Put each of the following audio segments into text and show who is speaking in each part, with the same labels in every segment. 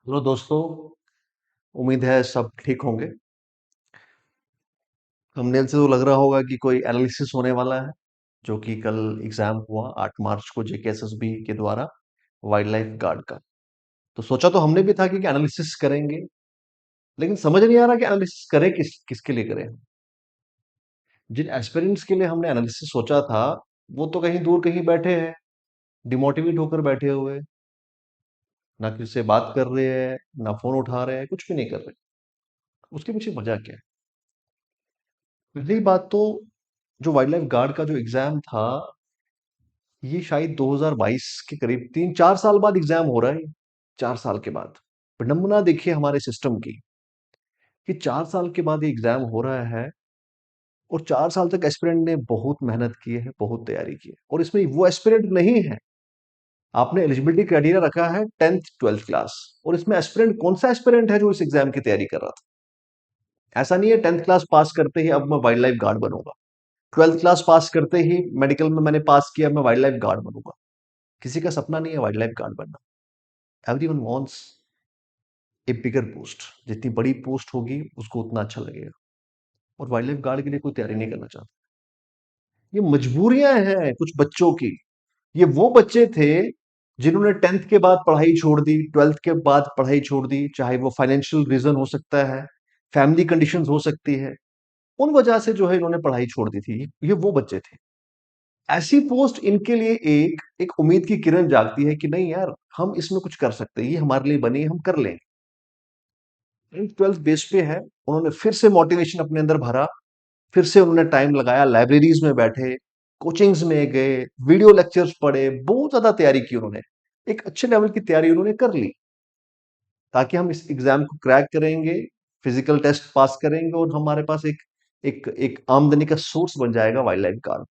Speaker 1: Hello दोस्तों। उम्मीद है सब ठीक होंगे। थंबनेल से तो लग रहा होगा कि कोई एनालिसिस होने वाला है, जो कि कल एग्जाम हुआ 8 मार्च को जेकेएसएसबी के द्वारा वाइल्ड लाइफ गार्ड का। तो सोचा तो हमने भी था कि एनालिसिस करेंगे, लेकिन समझ नहीं आ रहा कि एनालिसिस करें किसके लिए करें। जिन एस्पिरेंट्स के लिए हमने एनालिसिस सोचा था, वो तो कहीं दूर कहीं बैठे हैं, डिमोटिवेट होकर बैठे हुए, ना किसी से बात कर रहे हैं, ना फोन उठा रहे हैं, कुछ भी नहीं कर रहे। उसके पीछे वजह क्या है? पहली बात तो, जो वाइल्ड लाइफ गार्ड का जो एग्जाम था, ये शायद 2022 के करीब 3-4 साल बाद एग्जाम हो रहा है। 4 साल के बाद विडंबना देखिए हमारे सिस्टम की, कि 4 साल के बाद ये एग्जाम हो रहा है, और 4 साल तक एस्पिरेंट ने बहुत मेहनत की है, बहुत तैयारी की है, और इसमें वो एस्पिरेंट नहीं है। आपने एलिजिबिलिटी क्राइटेरिया रखा है 10th 12th क्लास, और इसमें एस्पिरेंट कौन सा एस्पिरेंट है जो इस एग्जाम की तैयारी कर रहा था? ऐसा नहीं है 10th क्लास पास करते ही अब मैं वाइल्ड लाइफ गार्ड बनूंगा, 12th क्लास पास करते ही मेडिकल में मैंने पास किया, मैं वाइल्ड लाइफ गार्ड बनूंगा। किसी का सपना नहीं है वाइल्ड लाइफ गार्ड बनना। एवरीवन वांट्स ए बिगर पोस्ट। जितनी बड़ी पोस्ट होगी उसको उतना अच्छा लगेगा, और वाइल्ड लाइफ गार्ड के लिए कोई तैयारी नहीं करना चाहता। ये मजबूरियां हैं कुछ बच्चों की। ये वो बच्चे थे जिन्होंने 10th के बाद पढ़ाई छोड़ दी, 12th के बाद पढ़ाई छोड़ दी, चाहे वो फाइनेंशियल रीजन हो सकता है, फैमिली कंडीशंस हो सकती है, उन वजह से जो है इन्होंने पढ़ाई छोड़ दी थी। ये वो बच्चे थे। ऐसी पोस्ट इनके लिए एक एक उम्मीद की किरण जागती है कि नहीं यार, हम इसमें कुछ कर सकते हैं, ये हमारे लिए बनी है, हम कर लेंगे। 12th बेस पे है, उन्होंने फिर से मोटिवेशन अपने अंदर भरा, फिर से उन्होंने टाइम लगाया, लाइब्रेरीज में बैठे, कोचिंग्स में गए, वीडियो लेक्चर्स पढ़े, बहुत ज्यादा तैयारी की उन्होंने। एक अच्छे लेवल की तैयारी उन्होंने कर ली, ताकि हम इस एग्जाम को क्रैक करेंगे, फिजिकल टेस्ट पास करेंगे, और हमारे पास एक एक एक आमदनी का सोर्स बन जाएगा वाइल्ड लाइफ गार्ड।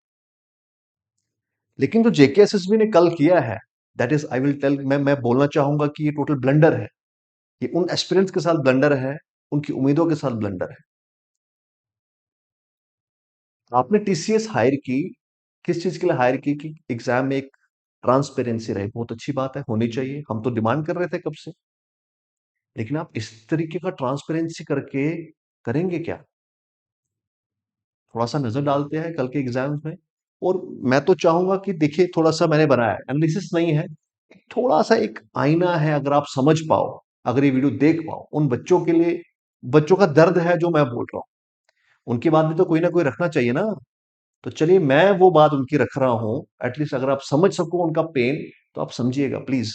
Speaker 1: लेकिन जो जेकेएसएसबी ने कल किया है, that is I will tell, मैं बोलना चाहूंगा कि ये टोटल ब्लंडर है। ये उन एस्पिरेंट्स के साथ ब्लंडर है, उनकी उम्मीदों के साथ ब्लंडर है। आपने टीसीएस हायर की, किस चीज के लिए हायर की? कि एग्जाम में एक ट्रांसपेरेंसी रहे। बहुत अच्छी बात है, होनी चाहिए, हम तो डिमांड कर रहे थे कब से। लेकिन आप इस तरीके का ट्रांसपेरेंसी करके करेंगे क्या? थोड़ा सा नजर डालते हैं कल के एग्जाम्स में। और मैं तो चाहूंगा कि देखिए, थोड़ा सा मैंने बनाया है, एनालिसिस नहीं है, थोड़ा सा एक आईना है। अगर आप समझ पाओ, अगर ये वीडियो देख पाओ, उन बच्चों के लिए, बच्चों का दर्द है जो मैं बोल रहा हूँ, उनकी बात भी तो कोई ना कोई रखना चाहिए ना। तो चलिए, मैं वो बात उनकी रख रहा हूं। एटलीस्ट अगर आप समझ सको उनका पेन, तो आप समझिएगा प्लीज।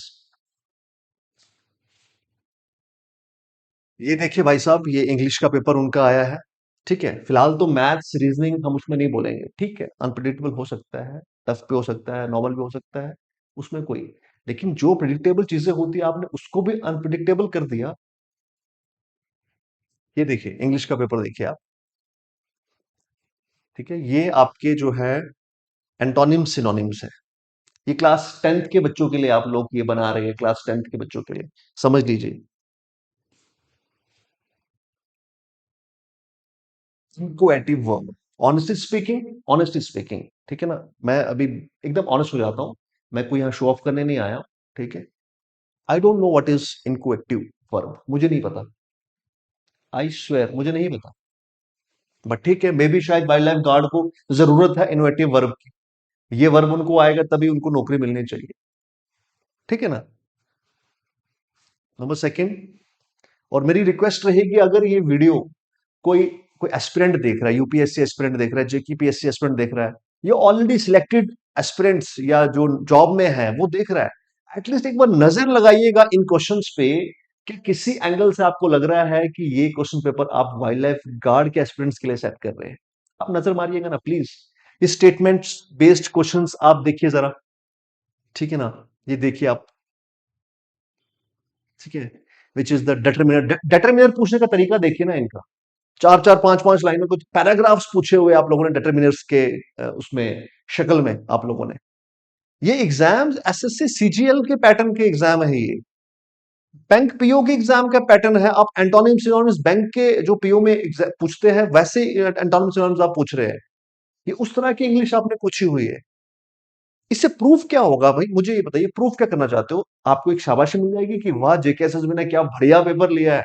Speaker 1: ये देखिए भाई साहब, ये इंग्लिश का पेपर उनका आया है। ठीक है, फिलहाल तो मैथ्स रीजनिंग हम उसमें नहीं बोलेंगे, ठीक है, अनप्रिडिक्टेबल हो सकता है, टफ भी हो सकता है, नॉर्मल भी हो सकता है, उसमें कोई। लेकिन जो प्रिडिक्टेबल चीजें होती है, आपने उसको भी अनप्रिडिक्टेबल कर दिया। ये देखिए इंग्लिश का पेपर देखिए आप। ठीक है, ये आपके जो है एंटोनिम सिनोनिम्स है। ये क्लास 10th के बच्चों के लिए आप लोग ये बना रहे हैं, क्लास 10th के बच्चों के लिए। समझ लीजिए। इनक्वेटिव वर्ब, ऑनेस्टली स्पीकिंग, ठीक है ना। मैं अभी एकदम ऑनेस्ट हो जाता हूं, मैं कोई यहाँ शो ऑफ करने नहीं आया हूं, ठीक है। I don't know what is inchoative verb, मुझे नहीं पता। आई स्वेयर मुझे नहीं पता। बट ठीक है, मे बी शायद वाइल्ड लाइफ गार्ड को जरूरत है इनोवेटिव वर्ब की। ये वर्ब उनको आएगा तभी उनको नौकरी मिलनी चाहिए, ठीक है ना। नंबर सेकंड, और मेरी रिक्वेस्ट रहेगी, अगर ये वीडियो कोई कोई एस्पिरेंट देख रहा है, यूपीएससी एस्पिरेंट देख रहा है, जेकीपीएससी एस्पिरेंट देख रहा है, ये ऑलरेडी सिलेक्टेड एस्पिरेंट्स या जो जॉब में है वो देख रहा है, एटलीस्ट एक बार नजर लगाइएगा इन क्वेश्चंस पे, कि किसी एंगल से आपको लग रहा है कि ये क्वेश्चन पेपर आप वाइल्ड लाइफ गार्ड के एस्पिरेंट्स के लिए सेट कर रहे हैं। आप नजर मारिएगा ना प्लीज। ये स्टेटमेंट्स बेस्ड क्वेश्चंस आप देखिए जरा, ठीक है ना। ये देखिए आप, ठीक है। Which is the determiner, determiner पूछने का तरीका देखिए ना इनका। चार चार पांच पांच लाइन में कुछ पैराग्राफ्स पूछे हुए आप लोगों ने डिटरमिनर्स के उसमें शक्ल में आप लोगों ने। ये एग्जाम्स एसएससी सीजीएल के पैटर्न के एग्जाम है ये। बैंक पीओ के एग्जाम का पैटर्न है। आप एंटोनिम सिनोनिम्स बैंक के जो पीओ में पूछते हैं, वैसे एंटोनिम सिनोनिम्स आप पूछ रहे हैं। ये उस तरह की इंग्लिश आपने पूछी हुई है। इससे प्रूफ क्या होगा भाई, मुझे ये बताइए, प्रूफ क्या करना चाहते हो? आपको एक शाबाशी मिल जाएगी कि वाह जेकेएसएसबी ने क्या बढ़िया पेपर लिया है,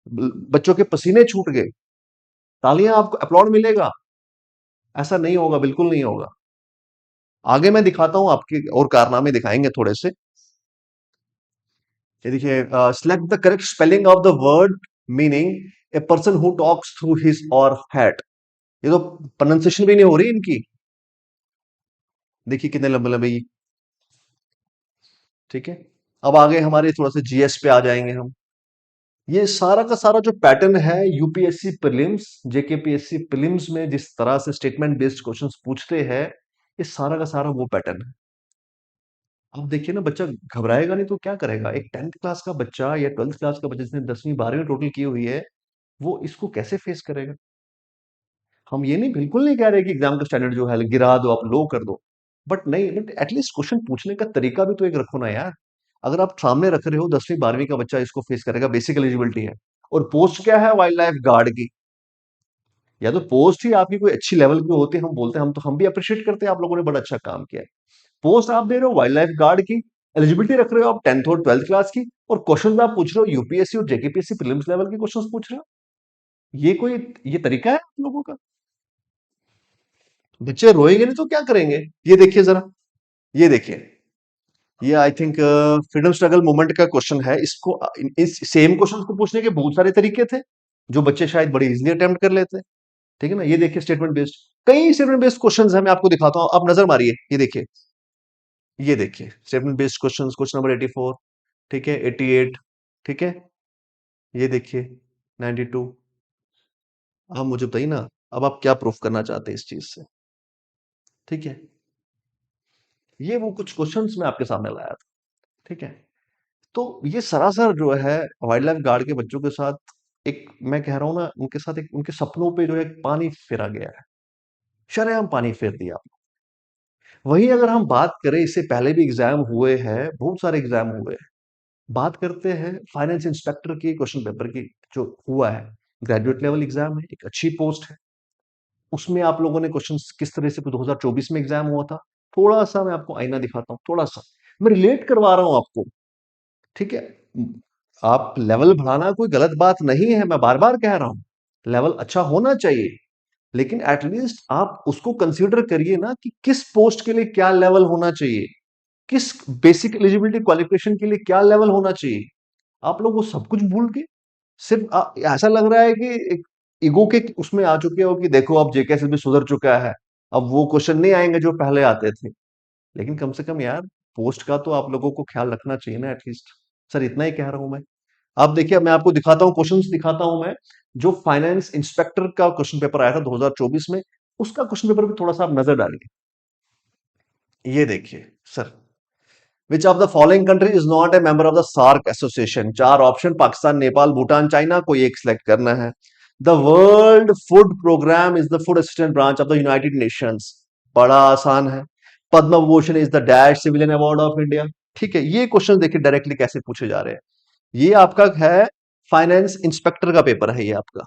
Speaker 1: बच्चों के पसीने छूट गए, तालियां, आपको अपलॉड मिलेगा? ऐसा नहीं होगा, बिल्कुल नहीं होगा। आगे मैं दिखाता हूं, आपके और कारनामे दिखाएंगे थोड़े से। ये देखिए, select the correct spelling of the word meaning a person who talks through his और हैट। ये तो प्रोनाउंसिएशन भी नहीं हो रही इनकी। देखिए कितने लंबे लंबे ये। ठीक है, अब आगे हमारे थोड़ा सा जीएस पे आ जाएंगे हम। ये सारा का सारा जो पैटर्न है यूपीएससी प्रीलिम्स, जेकेपीएससी प्रीलिम्स में जिस तरह से स्टेटमेंट बेस्ड क्वेश्चंस पूछते हैं, ये सारा का सारा वो पैटर्न है। अब देखिए ना, बच्चा घबराएगा नहीं तो क्या करेगा? एक 10th क्लास का बच्चा या 12th क्लास का बच्चा जिसने 10वीं 12वीं टोटल की हुई है, वो इसको कैसे फेस करेगा? हम ये नहीं, बिल्कुल नहीं कह रहे कि एग्जाम का स्टैंडर्ड जो है गिरा दो, आप लो कर दो, बट नहीं, बट एटलीस्ट क्वेश्चन पूछने का तरीका भी तो एक रखो ना यार। अगर आप सामने रख रहे हो 10वीं 12वीं का बच्चा इसको फेस करेगा, बेसिक एलिजिबिलिटी है, और पोस्ट क्या है, वाइल्ड लाइफ गार्ड की। या तो पोस्ट ही आपकी कोई अच्छी लेवल की होती है, हम बोलते हैं, हम तो हम भी अप्रिशिएट करते हैं, आप लोगों ने बड़ा अच्छा काम किया है। पोस्ट आप दे रहे हो वाइल्ड लाइफ गार्ड की, एलिजिबिलिटी रख रहे हो आप 10th और 12th क्लास की, और क्वेश्चन आप पूछ रहे हो यूपीएससी और जेकेपीएससी प्रीलिम्स लेवल के क्वेश्चन पूछ रहे हो। ये कोई, ये तरीका है आप लोगों का? बच्चे रोएंगे नहीं तो क्या करेंगे? ये देखिए जरा, ये देखिए, ये I think freedom struggle movement का क्वेश्चन है। इसको इस सेम क्वेश्चन को पूछने के बहुत सारे तरीके थे, जो बच्चे शायद बड़ी इजीली अटेम्प्ट कर लेते हैं। ठीक है ना, ये देखिए स्टेटमेंट बेस्ड, कई स्टेटमेंट बेस्ड क्वेश्चंस है, मैं आपको दिखाता हूं, आप नजर मारिए। ये देखिए, ये देखिए statement based questions, question number 84, ठीक है, 88, ठीक है, ये देखिए 92। आप मुझे बताइए ना, अब आप क्या प्रूफ करना चाहते हैं इस चीज से? ठीक है, ये वो कुछ क्वेश्चंस मैं आपके सामने लाया था। ठीक है, तो ये सरासर जो है वाइल्ड लाइफ गार्ड के बच्चों के साथ, एक मैं कह रहा हूं ना, उनके साथ एक, उनके सपनों पे जो है पानी फेरा गया है, शरेआम पानी फेर दिया। वहीं अगर हम बात करें, इससे पहले भी एग्जाम हुए हैं, बहुत सारे एग्जाम हुए हैं, बात करते हैं फाइनेंस इंस्पेक्टर की क्वेश्चन पेपर की, जो हुआ है, ग्रेजुएट लेवल एग्जाम है, एक अच्छी पोस्ट है। उसमें आप लोगों ने क्वेश्चन किस तरह से 2024 में एग्जाम हुआ था, थोड़ा सा मैं आपको आईना दिखाता हूँ, थोड़ा सा मैं रिलेट करवा रहा हूं आपको। ठीक है, आप लेवल बढ़ाना कोई गलत बात नहीं है, मैं बार बार कह रहा हूं लेवल अच्छा होना चाहिए, लेकिन एटलीस्ट आप उसको कंसीडर करिए ना कि किस पोस्ट के लिए क्या लेवल होना चाहिए, किस बेसिक एलिजिबिलिटी क्वालिफिकेशन के लिए क्या लेवल होना चाहिए। आप लोग वो सब कुछ भूल के सिर्फ ऐसा लग रहा है कि एक ईगो के उसमें आ चुके हो कि देखो अब जेकेएसएस भी सुधर चुका है, अब वो क्वेश्चन नहीं आएंगे जो पहले आते थे। लेकिन कम से कम यार, पोस्ट का तो आप लोगों को ख्याल रखना चाहिए ना एटलीस्ट। सर इतना ही कह रहा हूं मैं। आप देखिए, मैं आपको दिखाता हूं, क्वेश्चंस दिखाता हूं मैं, जो फाइनेंस इंस्पेक्टर का क्वेश्चन पेपर आया था 2024 में, उसका क्वेश्चन पेपर भी थोड़ा सा आप नजर डालिए। ये देखिए sir, which of the following country is not a member of the SAARC association? चार ऑप्शन, पाकिस्तान, नेपाल, भूटान, चाइना, कोई एक सिलेक्ट करना है। The world food programme is the food assistant branch of the United Nations. बड़ा आसान है। Padma Bhushan is the dash civilian award of India. ठीक है, ये क्वेश्चन देखिए डायरेक्टली कैसे पूछे जा रहे हैं। ये आपका है फाइनेंस इंस्पेक्टर का पेपर है ये आपका।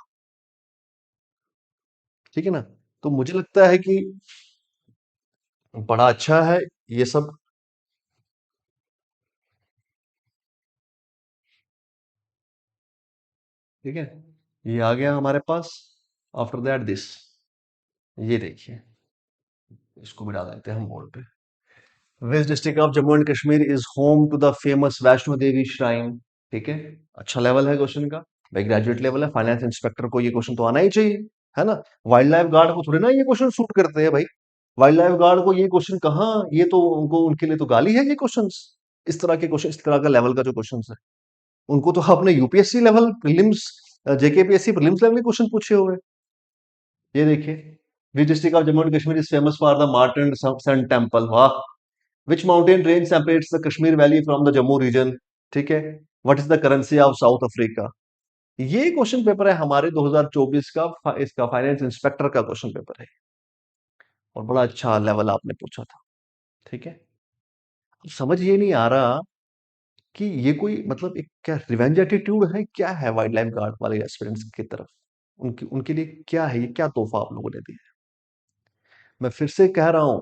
Speaker 1: ठीक है ना, तो मुझे लगता है कि बड़ा अच्छा है ये सब। ठीक है, ये आ गया हमारे पास। आफ्टर दैट दिस, ये देखिए, इसको भी डाल देते हैं हम बोर्ड पे। Which district of Jammu and Kashmir is home to the famous Vaishno Devi shrine? ठीक है, अच्छा लेवल है क्वेश्चन का, भाई ग्रेजुएट लेवल है, फाइनेंस इंस्पेक्टर को ये क्वेश्चन तो आना ही चाहिए, है ना। वाइल्ड लाइफ गार्ड को थोड़ी ना ये क्वेश्चन सूट करते हैं भाई। वाइल्ड लाइफ गार्ड को ये क्वेश्चन कहाँ, ये तो उनको, उनके लिए तो गाली है ये क्वेश्चंस। इस तरह के क्वेश्चन, इस तरह का लेवल का जो क्वेश्चन है, उनको तो आपने UPSC level prelims, JKPSC prelims level के क्वेश्चन पूछे हुए। ये देखिए, which district of Jammu and Kashmir is famous for the Martand sun temple? वाह। Which mountain range separates the Kashmir valley from the Jammu region? ठीक है, what is the currency of South Africa? ये question paper है हमारे 2024 का, इसका फाइनेंस इंस्पेक्टर का क्वेश्चन पेपर है, और बड़ा अच्छा लेवल आपने पूछा था। ठीक है, अब समझ ये नहीं आ रहा कि ये कोई मतलब एक क्या रिवेंज एटीट्यूड है, क्या है वाइल्ड लाइफ गार्ड वाले एस्पिरेंट्स की तरफ, उनकी, उनके लिए क्या है, ये क्या तोहफा आप लोगों ने दिया है? मैं फिर से कह रहा हूं,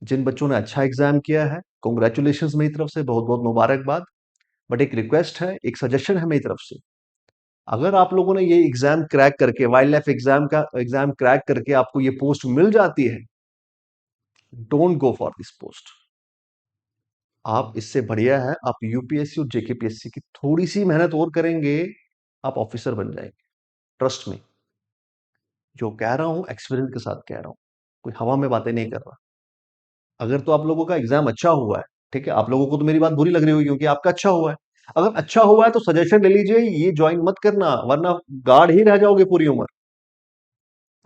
Speaker 1: जिन बच्चों ने अच्छा एग्जाम किया है, कॉन्ग्रेचुलेशन मेरी तरफ से, बहुत बहुत मुबारकबाद। बट एक रिक्वेस्ट है, एक सजेशन है मेरी तरफ से, अगर आप लोगों ने ये एग्जाम क्रैक करके, वाइल्ड लाइफ एग्जाम क्रैक करके आपको ये पोस्ट मिल जाती है, don't go for this post. आप इससे बढ़िया है आप यूपीएससी और जेकेपीएससी की थोड़ी सी मेहनत और करेंगे, आप ऑफिसर बन जाएंगे। ट्रस्ट में, जो कह रहा हूं एक्सपीरियंस के साथ कह रहा हूं, कोई हवा में बातें नहीं कर रहा। अगर तो आप लोगों का एग्जाम अच्छा हुआ है, ठीक है, आप लोगों को तो मेरी बात बुरी लग रही होगी क्योंकि आपका अच्छा हुआ है। अगर अच्छा हुआ है तो सजेशन ले लीजिए, ये ज्वाइन मत करना, वरना गार्ड ही रह जाओगे पूरी उम्र।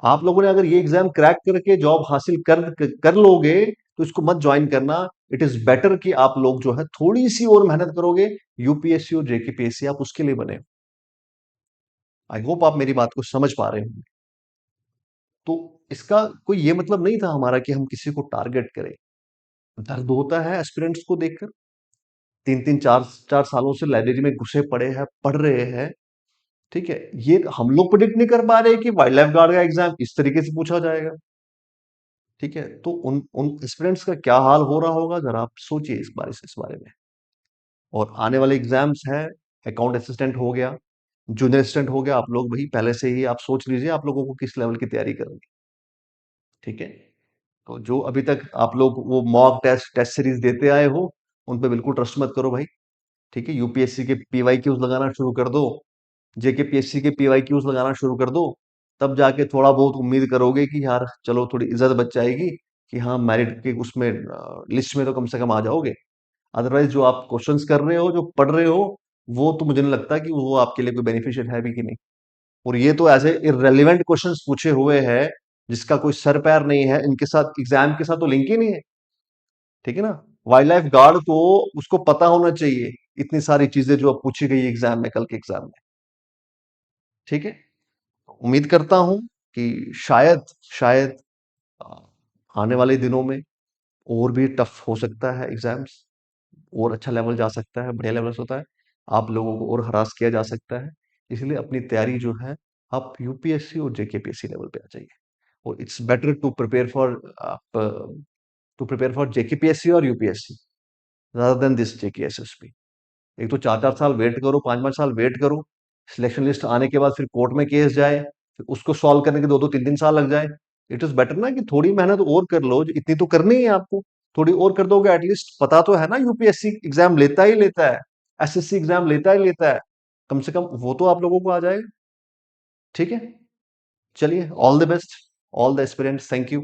Speaker 1: आप लोगों ने अगर ये एग्जाम क्रैक करके जॉब हासिल कर लोगे तो इसको मत ज्वाइन करना। इट इज बेटर कि आप लोग जो है थोड़ी सी और मेहनत करोगे, यूपीएससी और जेकेपीएससी आप उसके लिए बने। आई होप आप मेरी बात को समझ पा रहे होंगे। तो इसका कोई ये मतलब नहीं था हमारा कि हम किसी को टारगेट करें। दर्द होता है एस्पिरेंट्स को देखकर, 3-3 4-4 सालों से लाइब्रेरी में घुसे पड़े हैं, पढ़ रहे हैं, ठीक है। ये हम लोग प्रेडिक्ट नहीं कर पा रहे कि वाइल्ड लाइफ गार्ड का एग्जाम इस तरीके से पूछा जाएगा, ठीक है। तो उन उन एस्पिरेंट्स का क्या हाल हो रहा होगा, जरा आप सोचिए इस बारे में। और आने वाले एग्जाम्स हैं, अकाउंट असिस्टेंट हो गया, जूनियर असिस्टेंट हो गया, आप लोग भाई पहले से ही आप सोच लीजिए आप लोगों को किस लेवल की तैयारी करनी, ठीक है। तो जो अभी तक आप लोग वो मॉक टेस्ट टेस्ट सीरीज देते आए हो, उन पे बिल्कुल ट्रस्ट मत करो भाई, ठीक है। यूपीएससी के पीवाई क्यूज लगाना शुरू कर दो, जेके पीएससी के पीवाई क्यूज लगाना शुरू कर दो, तब जाके थोड़ा बहुत उम्मीद करोगे कि यार चलो थोड़ी इज्जत बच जाएगी, कि हाँ मेरिट के उसमें लिस्ट में तो कम से कम आ जाओगे। अदरवाइज जो आप क्वेश्चंस कर रहे हो, जो पढ़ रहे हो, वो तो मुझे नहीं लगता कि वो आपके लिए कोई बेनिफिशियल है भी कि नहीं। और ये तो ऐसे इररेलेवेंट क्वेश्चंस पूछे हुए हैं जिसका कोई सर पैर नहीं है, इनके साथ एग्जाम के साथ तो लिंक ही नहीं है, ठीक है ना। वाइल्ड लाइफ गार्ड को उसको पता होना चाहिए इतनी सारी चीजें जो अब पूछी गई एग्जाम में, कल के एग्जाम में, ठीक है। उम्मीद करता हूं कि शायद शायद आ, आने वाले दिनों में और भी टफ हो सकता है एग्जाम्स, और अच्छा लेवल जा सकता है, बढ़िया लेवल होता है, आप लोगों को और हरास किया जा सकता है। इसलिए अपनी तैयारी जो है आप यूपीएससी और जेकेपीएससी लेवल पे आ जाइए। और it's better to prepare for JKPSC और UPSC rather than this JKSSP. एक तो 4-4 साल वेट करो, 5-5 साल वेट करो, सिलेक्शन लिस्ट आने के बाद फिर कोर्ट में केस जाए, फिर उसको सॉल्व करने के 2-2 3-3 साल लग जाए। इट इज बेटर ना कि थोड़ी मेहनत और कर लो, इतनी तो करनी है आपको, थोड़ी और कर दोगे एटलीस्ट पता तो है ना यूपीएससी एग्जाम लेता ही लेता है, एसएससी एग्जाम लेता ही लेता है, कम से कम वो तो आप लोगों को आ जाएगा, ठीक है। चलिए, all the best, all the aspirants, thank you.